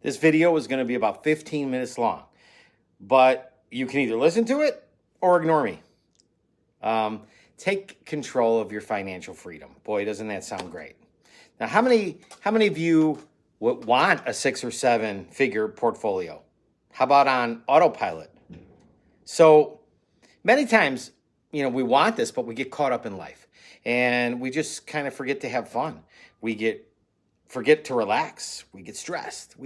This video is going to be about 15 minutes long, but you can either listen to it or ignore me. Take control of your financial freedom. Boy, doesn't that sound great. Now, how many of you would want a 6 or 7 figure portfolio? How about on autopilot? So many times, we want this, but we get caught up in life and we just kind of forget to have fun. We forget to relax. We get stressed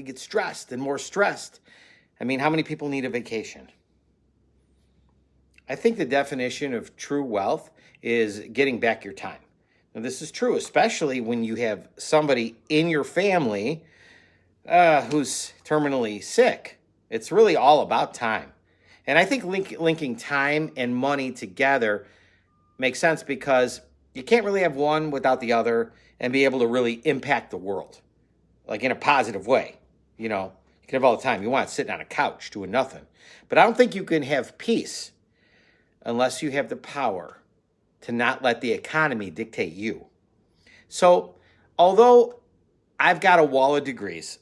and more stressed. I mean, how many people need a vacation? I think the definition of true wealth is getting back your time. Now, this is true, especially when you have somebody in your family who's terminally sick. It's really all about time. And I think linking time and money together makes sense because you can't really have one without the other and be able to really impact the world, like in a positive way. You can have all the time you want sitting on a couch doing nothing. But I don't think you can have peace unless you have the power to not let the economy dictate you. So, although I've got a wall of degrees,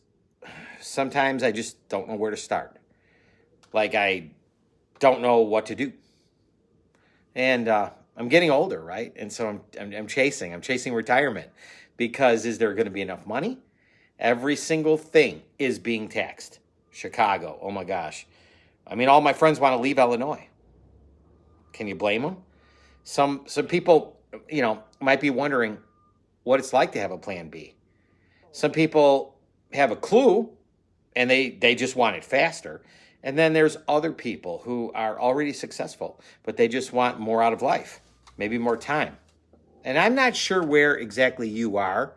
sometimes I just don't know where to start. Like I don't know what to do. And I'm getting older, right? And so I'm chasing retirement because is there going to be enough money? Every single thing is being taxed. Chicago, oh my gosh. I mean, all my friends want to leave Illinois. Can you blame them? Some people, might be wondering what it's like to have a plan B. Some people have a clue and they just want it faster. And then there's other people who are already successful, but they just want more out of life, maybe more time. And I'm not sure where exactly you are,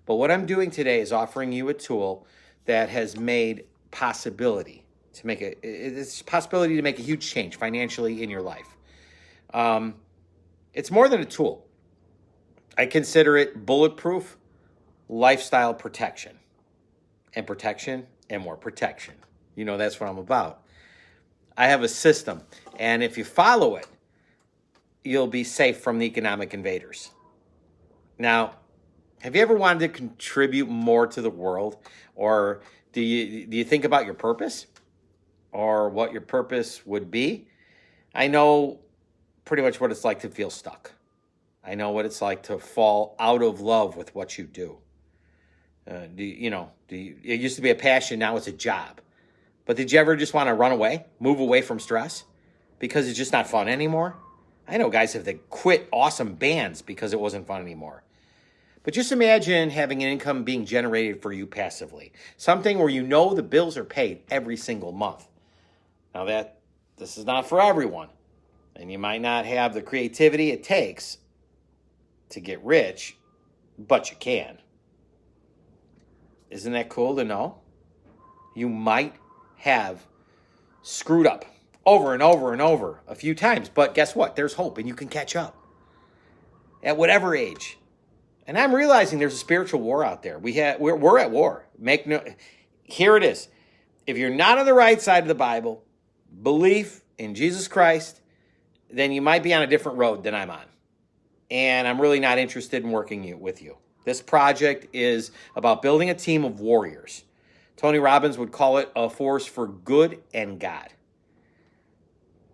but what I'm doing today is offering you a tool that has made possibility to make a huge change financially in your life. It's more than a tool. I consider it bulletproof lifestyle protection and more protection. That's what I'm about. I have a system, and if you follow it, you'll be safe from the economic invaders. Now, have you ever wanted to contribute more to the world, or do you think about your purpose or what your purpose would be? I know pretty much what it's like to feel stuck. I know what it's like to fall out of love with what you do. It used to be a passion, now it's a job. But did you ever just want to run away, move away from stress because it's just not fun anymore? I know guys have to quit awesome bands because it wasn't fun anymore. But just imagine having an income being generated for you passively, something where the bills are paid every single month. Now this is not for everyone, and you might not have the creativity it takes to get rich, but you can. Isn't that cool to know? You might have screwed up over and over and over a few times, but guess what? There's hope and you can catch up at whatever age. And I'm realizing there's a spiritual war out there. We're at war. Here it is. If you're not on the right side of the Bible, belief in Jesus Christ, then you might be on a different road than I'm on. And I'm really not interested in working with you. This project is about building a team of warriors. Tony Robbins would call it a force for good and God.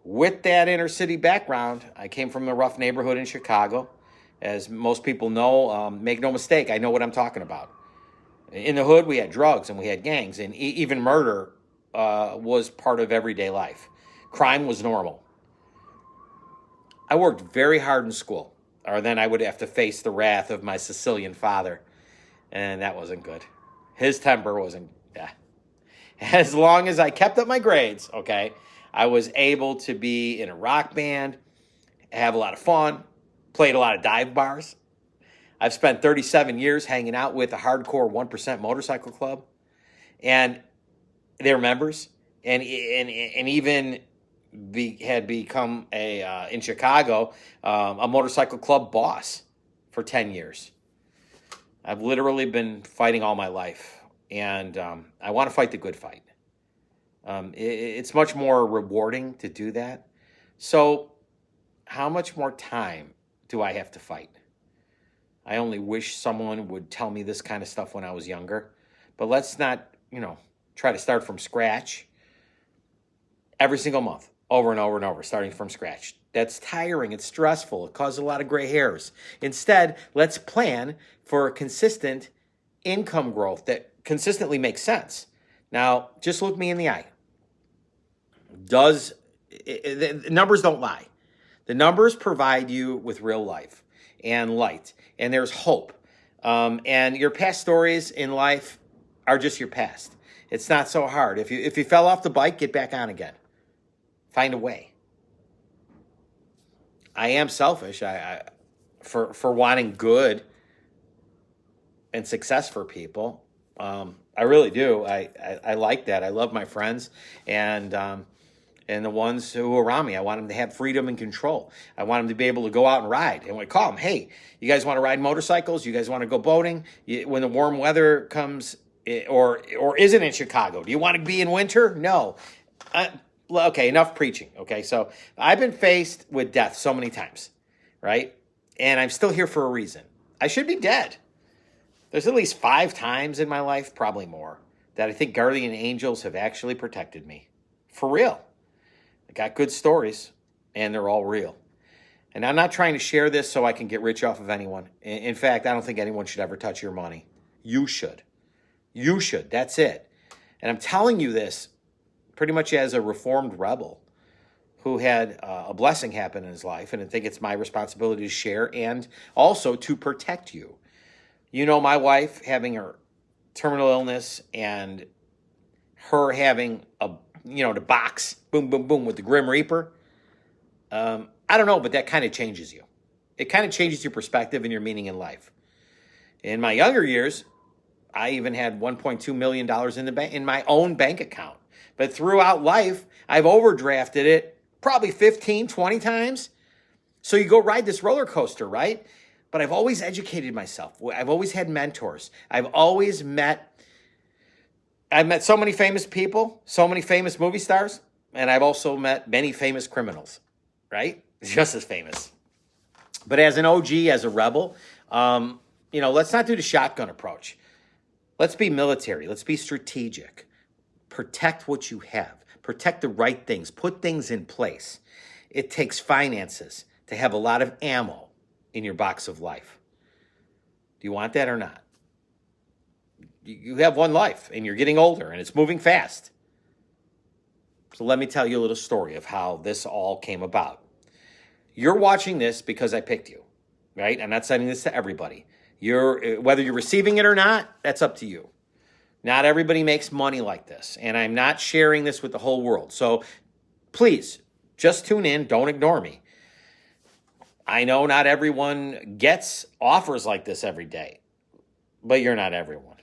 With that inner city background, I came from a rough neighborhood in Chicago. As most people know, make no mistake, I know what I'm talking about. In the hood, we had drugs and we had gangs, and even murder was part of everyday life. Crime was normal. I worked very hard in school, or then I would have to face the wrath of my Sicilian father, and that wasn't good. His temper wasn't. As long as I kept up my grades, I was able to be in a rock band, have a lot of fun, played a lot of dive bars. I've spent 37 years hanging out with a hardcore 1% motorcycle club, and their members, and even had become in Chicago a motorcycle club boss for 10 years. I've literally been fighting all my life. And I want to fight the good fight. It's much more rewarding to do that. So how much more time do I have to fight? I only wish someone would tell me this kind of stuff when I was younger. But let's not, try to start from scratch every single month, over and over and over, starting from scratch. That's tiring. It's stressful. It causes a lot of gray hairs. Instead, let's plan for consistent income growth that consistently makes sense. Now, just look me in the eye. The numbers don't lie. The numbers provide you with real life and light, and there's hope. And your past stories in life are just your past. It's not so hard. If you fell off the bike, get back on again. Find a way. I am selfish for wanting good and success for people. I really do. I like that. I love my friends and the ones who are around me. I want them to have freedom and control. I want them to be able to go out and ride. And we call them, hey, you guys want to ride motorcycles? You guys want to go boating? When the warm weather comes or isn't in Chicago, do you want to be in winter? No. Okay, enough preaching. Okay, so I've been faced with death so many times, right? And I'm still here for a reason. I should be dead. There's at least 5 times in my life, probably more, that I think guardian angels have actually protected me. For real. I got good stories, and they're all real. And I'm not trying to share this so I can get rich off of anyone. In fact, I don't think anyone should ever touch your money. You should. You should. That's it. And I'm telling you this pretty much as a reformed rebel who had a blessing happen in his life, and I think it's my responsibility to share and also to protect you. You know, my wife having her terminal illness and her having the box, boom, boom, boom, with the Grim Reaper. I don't know, but that kind of changes you. It kind of changes your perspective and your meaning in life. In my younger years, I even had $1.2 million in my own bank account. But throughout life, I've overdrafted it probably 15, 20 times. So you go ride this roller coaster, right? But I've always educated myself. I've always had mentors. I've met so many famous people, so many famous movie stars, and I've also met many famous criminals, right? Just as famous. But as an OG, as a rebel, let's not do the shotgun approach. Let's be military. Let's be strategic. Protect what you have. Protect the right things. Put things in place. It takes finances to have a lot of ammo in your box of life. Do you want that or not? You have one life, and you're getting older, and it's moving fast. So let me tell you a little story of how this all came about. You're watching this because I picked you, right? I'm not sending this to everybody. Whether you're receiving it or not, that's up to you. Not everybody makes money like this, and I'm not sharing this with the whole world. So please, just tune in. Don't ignore me. I know not everyone gets offers like this every day, but you're not everyone.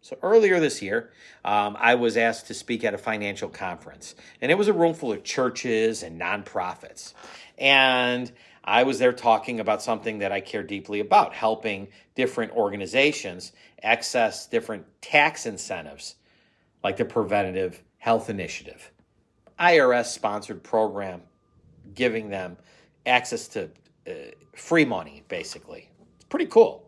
So earlier this year, I was asked to speak at a financial conference, and it was a room full of churches and nonprofits. And I was there talking about something that I care deeply about, helping different organizations access different tax incentives, like the Preventative Health Initiative, IRS-sponsored program, giving them access to free money, basically. It's pretty cool.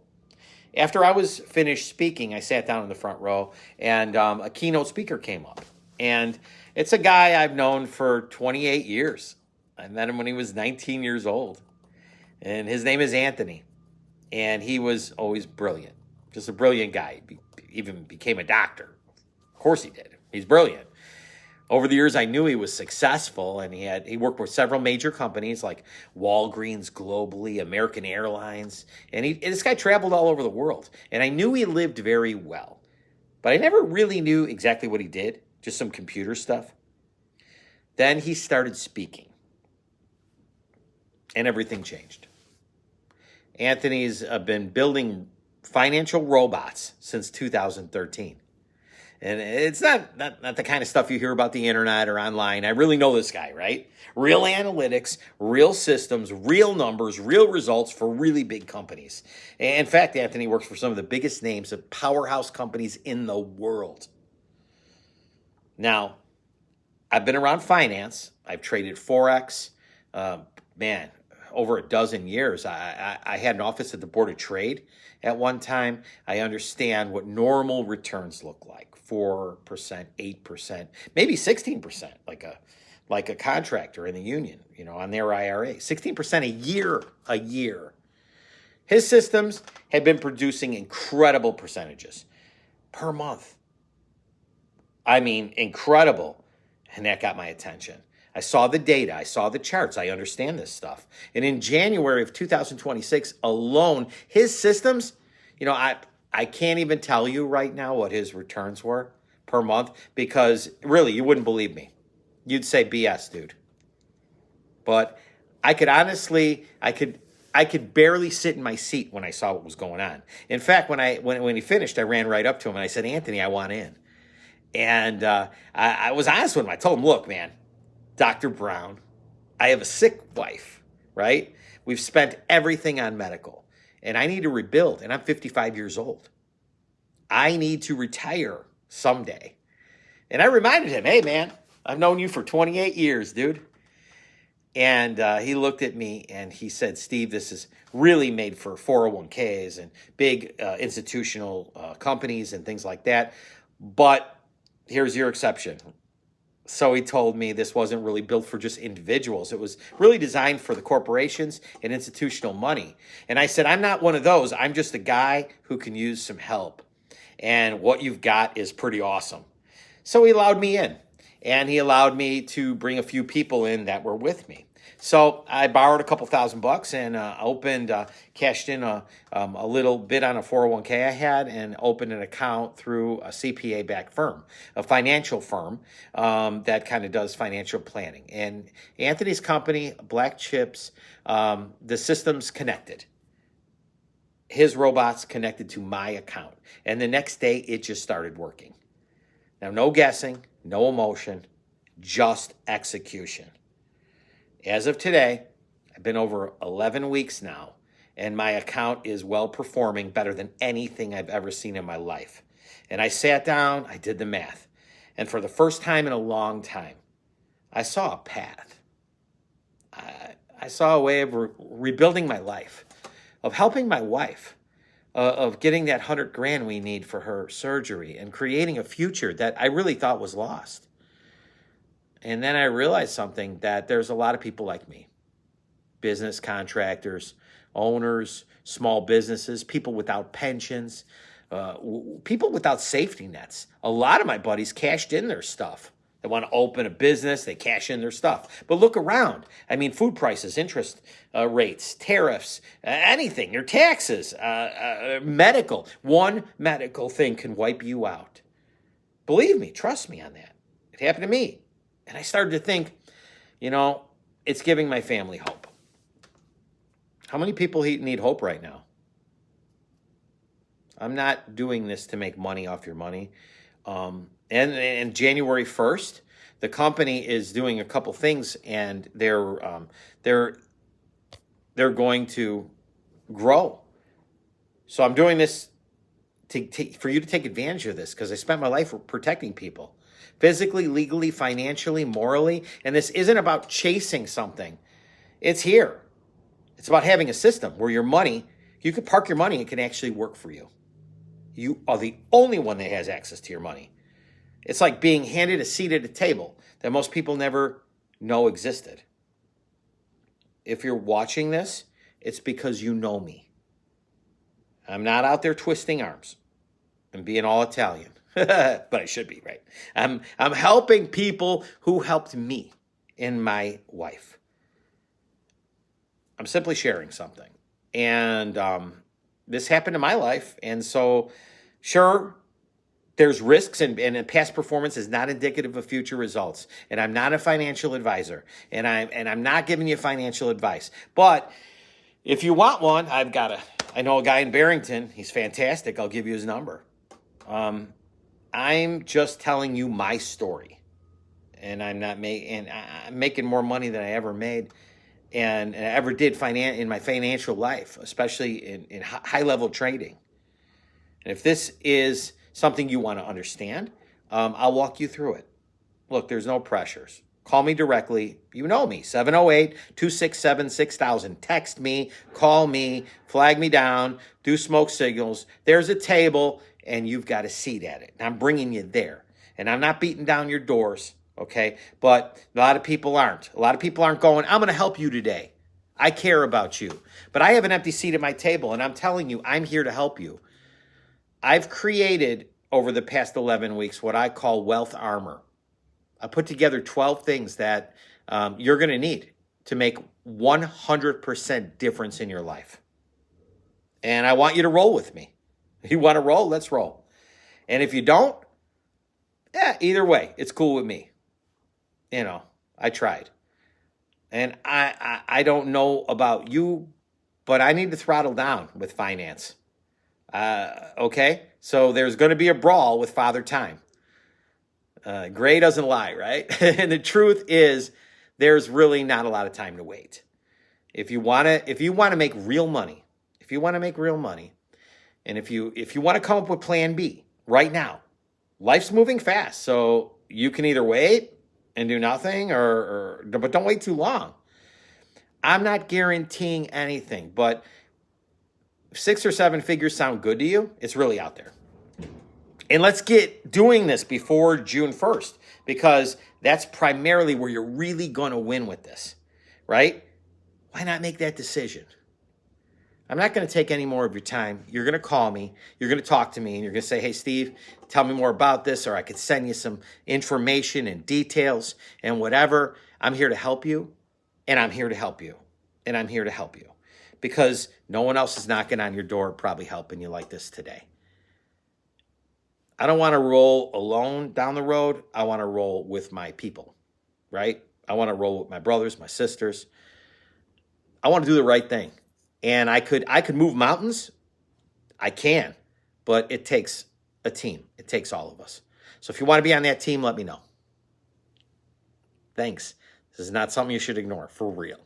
After I was finished speaking, I sat down in the front row, and a keynote speaker came up. And it's a guy I've known for 28 years. I met him when he was 19 years old. And his name is Anthony. And he was always brilliant. Just a brilliant guy. He even became a doctor. Of course he did. He's brilliant. Over the years, I knew he was successful, and he worked with several major companies like Walgreens globally, American Airlines, and this guy traveled all over the world. And I knew he lived very well, but I never really knew exactly what he did, just some computer stuff. Then he started speaking, and everything changed. Anthony's been building financial robots since 2013. And it's not the kind of stuff you hear about the internet or online. I really know this guy, right? Real analytics, real systems, real numbers, real results for really big companies. In fact, Anthony works for some of the biggest names of powerhouse companies in the world. Now, I've been around finance. I've traded Forex. over a dozen years. I had an office at the Board of Trade at one time. I understand what normal returns look like: 4%, 8%, maybe 16%, like a contractor in the union, on their IRA. 16% a year. His systems had been producing incredible percentages per month. I mean, incredible. And that got my attention. I saw the data. I saw the charts. I understand this stuff. And in January of 2026 alone, his systems, I can't even tell you right now what his returns were per month, because really, you wouldn't believe me. You'd say BS, dude. But I could honestly, I could barely sit in my seat when I saw what was going on. In fact, when he finished, I ran right up to him and I said, "Anthony, I want in." And I was honest with him. I told him, "Look, man, Dr. Brown, I have a sick wife, right? We've spent everything on medical, and I need to rebuild, and I'm 55 years old. I need to retire someday." And I reminded him, "Hey, man, I've known you for 28 years, dude." And he looked at me and he said, "Steve, this is really made for 401ks and big institutional companies and things like that. But here's your exception." So he told me this wasn't really built for just individuals. It was really designed for the corporations and institutional money. And I said, "I'm not one of those. I'm just a guy who can use some help. And what you've got is pretty awesome." So he allowed me in. And he allowed me to bring a few people in that were with me. So I borrowed a couple $1,000 and cashed in a little bit on a 401k I had, and opened an account through a CPA-backed firm, a financial firm that kind of does financial planning. And Anthony's company, Black Chips, the system's connected. His robots connected to my account. And the next day, it just started working. Now, no guessing, no emotion, just execution. As of today, I've been over 11 weeks now, and my account is well performing, better than anything I've ever seen in my life. And I sat down, I did the math, and for the first time in a long time, I saw a path. I saw a way of rebuilding my life, of helping my wife, of getting that $100,000 we need for her surgery, and creating a future that I really thought was lost. And then I realized something, that there's a lot of people like me, business contractors, owners, small businesses, people without pensions, people without safety nets. A lot of my buddies cashed in their stuff. They want to open a business, they cash in their stuff. But look around. I mean, food prices, interest rates, tariffs, anything, your taxes, medical. One medical thing can wipe you out. Believe me, trust me on that. It happened to me. And I started to think, it's giving my family hope. How many people need hope right now? I'm not doing this to make money off your money. And January 1st, the company is doing a couple things, and they're going to grow. So I'm doing this for you to take advantage of this, because I spent my life protecting people. Physically, legally, financially, morally. And this isn't about chasing something. It's here. It's about having a system where your money, you can park your money, it can actually work for you. You are the only one that has access to your money. It's like being handed a seat at a table that most people never know existed. If you're watching this, it's because you know me. I'm not out there twisting arms and being all Italian. But I should be, right? I'm helping people who helped me and my wife. I'm simply sharing something. And this happened in my life. And so, sure, there's risks, and past performance is not indicative of future results. And I'm not a financial advisor. And I'm not giving you financial advice. But if you want one, I know a guy in Barrington. He's fantastic. I'll give you his number. I'm just telling you my story, and I'm making more money than I ever made, and I ever did in my financial life, especially in high level trading. And if this is something you want to understand, I'll walk you through it. Look, there's no pressures. Call me directly. You know me, 708-267-6000. Text me, call me, flag me down, do smoke signals. There's a table, and you've got a seat at it. And I'm bringing you there. And I'm not beating down your doors, okay? But a lot of people aren't. A lot of people aren't going, I'm going to help you today. I care about you. But I have an empty seat at my table, and I'm telling you, I'm here to help you. I've created, over the past 11 weeks, what I call wealth armor. I put together 12 things that you're going to need to make 100% difference in your life. And I want you to roll with me. You want to roll? Let's roll. And if you don't, either way, it's cool with me. You know, I tried. And I don't know about you, but I need to throttle down with finance. Okay? So there's going to be a brawl with Father Time. Gray doesn't lie, right? And the truth is, there's really not a lot of time to wait. If you want to make real money, and if you want to come up with plan B right now, life's moving fast. So you can either wait and do nothing but don't wait too long. I'm not guaranteeing anything, but if 6 or 7 figures sound good to you, it's really out there. And let's get doing this before June 1st, because that's primarily where you're really going to win with this, right? Why not make that decision? I'm not going to take any more of your time. You're going to call me. You're going to talk to me, and you're going to say, hey, Steve, tell me more about this, or I could send you some information and details and whatever. I'm here to help you, and I'm here to help you, and I'm here to help you, because no one else is knocking on your door probably helping you like this today. I don't want to roll alone down the road. I want to roll with my people, right? I want to roll with my brothers, my sisters. I want to do the right thing. And I could move mountains. I can, but it takes a team. It takes all of us. So if you want to be on that team, let me know. Thanks. This is not something you should ignore, for real.